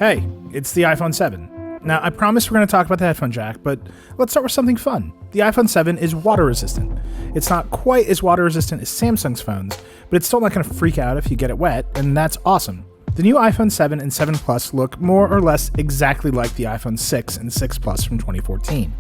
Hey, it's the iPhone 7. Now, I promise we're going to talk about the headphone jack, but let's start with something fun. The iPhone 7 is water resistant. It's not quite as water resistant as Samsung's phones, but it's still not going to freak out if you get it wet, and that's awesome. The new iPhone 7 and 7 Plus look more or less exactly like the iPhone 6 and 6 Plus from 2014.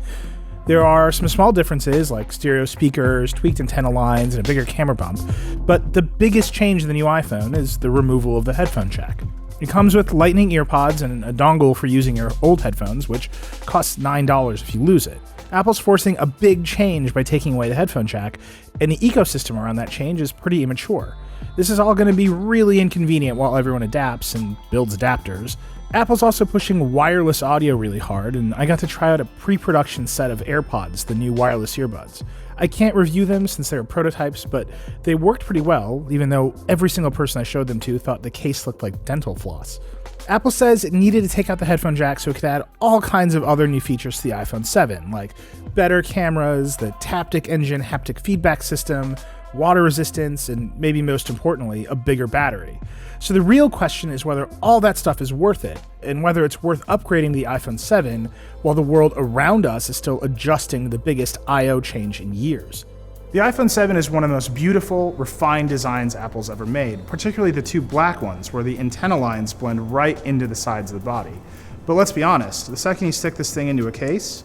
There are some small differences like stereo speakers, tweaked antenna lines, and a bigger camera bump, but the biggest change in the new iPhone is the removal of the headphone jack. It comes with lightning earpods and a dongle for using your old headphones, which costs $9 if you lose it. Apple's forcing a big change by taking away the headphone jack, and the ecosystem around that change is pretty immature. This is all going to be really inconvenient while everyone adapts and builds adapters. Apple's also pushing wireless audio really hard, and I got to try out a pre-production set of AirPods, the new wireless earbuds. I can't review them since they were prototypes, but they worked pretty well, even though every single person I showed them to thought the case looked like dental floss. Apple says it needed to take out the headphone jack so it could add all kinds of other new features to the iPhone 7, like better cameras, the Taptic Engine haptic feedback system, water resistance, and maybe most importantly, a bigger battery. So the real question is whether all that stuff is worth it, and whether it's worth upgrading the iPhone 7 while the world around us is still adjusting the biggest I/O change in years. The iPhone 7 is one of the most beautiful, refined designs Apple's ever made, particularly the two black ones where the antenna lines blend right into the sides of the body. But let's be honest, the second you stick this thing into a case,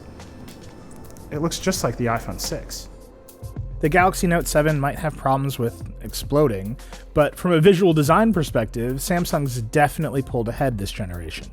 it looks just like the iPhone 6. The Galaxy Note 7 might have problems with exploding, but from a visual design perspective, Samsung's definitely pulled ahead this generation.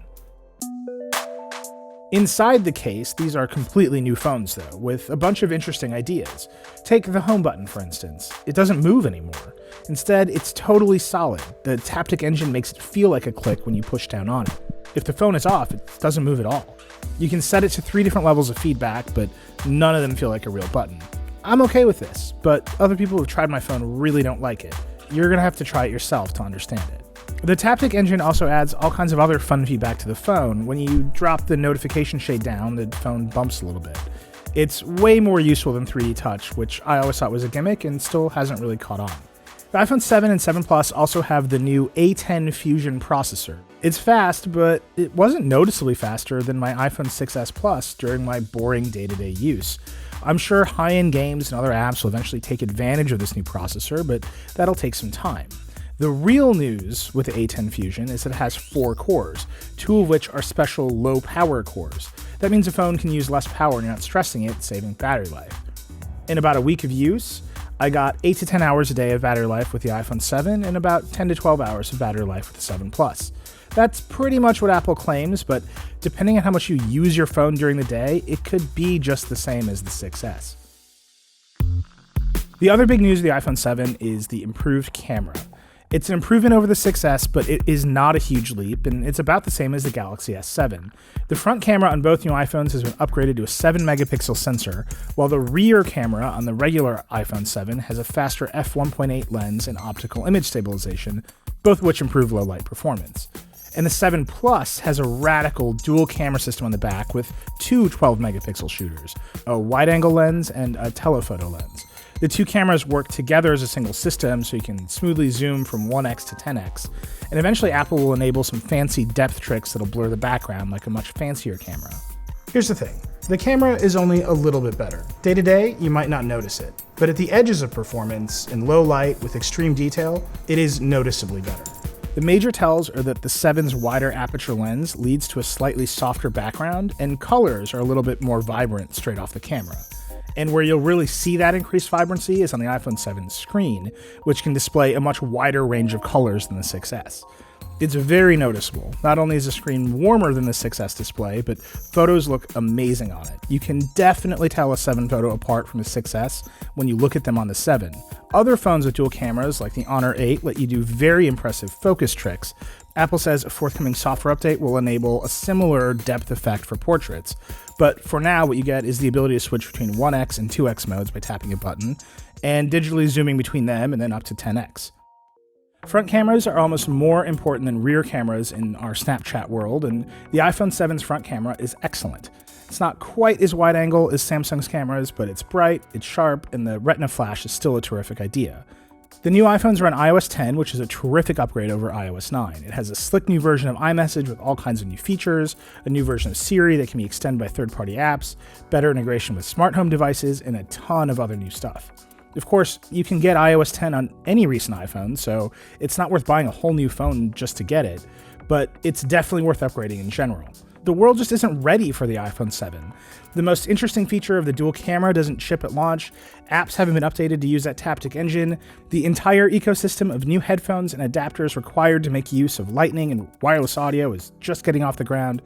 Inside the case, these are completely new phones though, with a bunch of interesting ideas. Take the home button, for instance. It doesn't move anymore. Instead, it's totally solid. The Taptic Engine makes it feel like a click when you push down on it. If the phone is off, it doesn't move at all. You can set it to 3 different levels of feedback, but none of them feel like a real button. I'm okay with this, but other people who've tried my phone really don't like it. You're gonna have to try it yourself to understand it. The Taptic Engine also adds all kinds of other fun feedback to the phone. When you drop the notification shade down, the phone bumps a little bit. It's way more useful than 3D Touch, which I always thought was a gimmick and still hasn't really caught on. The iPhone 7 and 7 Plus also have the new A10 Fusion processor. It's fast, but it wasn't noticeably faster than my iPhone 6s Plus during my boring day-to-day use. I'm sure high-end games and other apps will eventually take advantage of this new processor, but that'll take some time. The real news with the A10 Fusion is that it has 4 cores, 2 of which are special low-power cores. That means the phone can use less power and you're not stressing it, saving battery life. In about a week of use, I got 8 to 10 hours a day of battery life with the iPhone 7 and about 10 to 12 hours of battery life with the 7 Plus. That's pretty much what Apple claims, but depending on how much you use your phone during the day, it could be just the same as the 6S. The other big news of the iPhone 7 is the improved camera. It's an improvement over the 6S, but it is not a huge leap, and it's about the same as the Galaxy S7. The front camera on both new iPhones has been upgraded to a 7-megapixel sensor, while the rear camera on the regular iPhone 7 has a faster f1.8 lens and optical image stabilization, both of which improve low-light performance. And the 7 Plus has a radical dual camera system on the back with 2 12-megapixel shooters, a wide-angle lens and a telephoto lens. The 2 cameras work together as a single system so you can smoothly zoom from 1x to 10x, and eventually Apple will enable some fancy depth tricks that'll blur the background like a much fancier camera. Here's the thing, the camera is only a little bit better. Day to day, you might not notice it, but at the edges of performance, in low light with extreme detail, it is noticeably better. The major tells are that the 7's wider aperture lens leads to a slightly softer background, and colors are a little bit more vibrant straight off the camera. And where you'll really see that increased vibrancy is on the iPhone 7 screen, which can display a much wider range of colors than the 6S. It's very noticeable. Not only is the screen warmer than the 6S display, but photos look amazing on it. You can definitely tell a 7 photo apart from the 6S when you look at them on the 7. Other phones with dual cameras, like the Honor 8, let you do very impressive focus tricks. Apple says a forthcoming software update will enable a similar depth effect for portraits. But for now, what you get is the ability to switch between 1x and 2x modes by tapping a button, and digitally zooming between them and then up to 10x. Front cameras are almost more important than rear cameras in our Snapchat world, and the iPhone 7's front camera is excellent. It's not quite as wide angle as Samsung's cameras, but it's bright, it's sharp, and the Retina flash is still a terrific idea. The new iPhones run iOS 10, which is a terrific upgrade over iOS 9. It has a slick new version of iMessage with all kinds of new features, a new version of Siri that can be extended by third-party apps, better integration with smart home devices, and a ton of other new stuff. Of course, you can get iOS 10 on any recent iPhone, so it's not worth buying a whole new phone just to get it, but it's definitely worth upgrading in general. The world just isn't ready for the iPhone 7. The most interesting feature of the dual camera doesn't ship at launch, apps haven't been updated to use that Taptic engine, the entire ecosystem of new headphones and adapters required to make use of Lightning and wireless audio is just getting off the ground.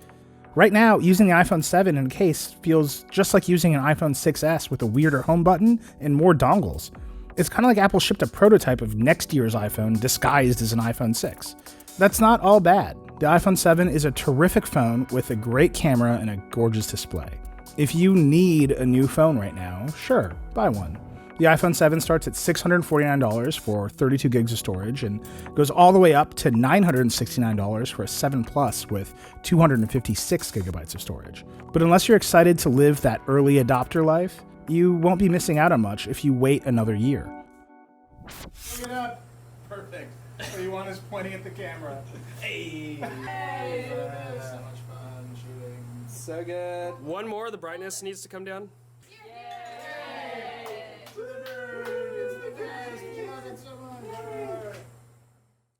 Right now, using the iPhone 7 in a case feels just like using an iPhone 6S with a weirder home button and more dongles. It's kind of like Apple shipped a prototype of next year's iPhone disguised as an iPhone 6. That's not all bad. The iPhone 7 is a terrific phone with a great camera and a gorgeous display. If you need a new phone right now, sure, buy one. The iPhone 7 starts at $649 for 32 gigs of storage and goes all the way up to $969 for a 7 Plus with 256 gigabytes of storage. But unless you're excited to live that early adopter life, you won't be missing out on much if you wait another year. Look it up. Perfect. What you want is pointing at the camera. Hey! So much fun shooting. So good. One more, the brightness needs to come down.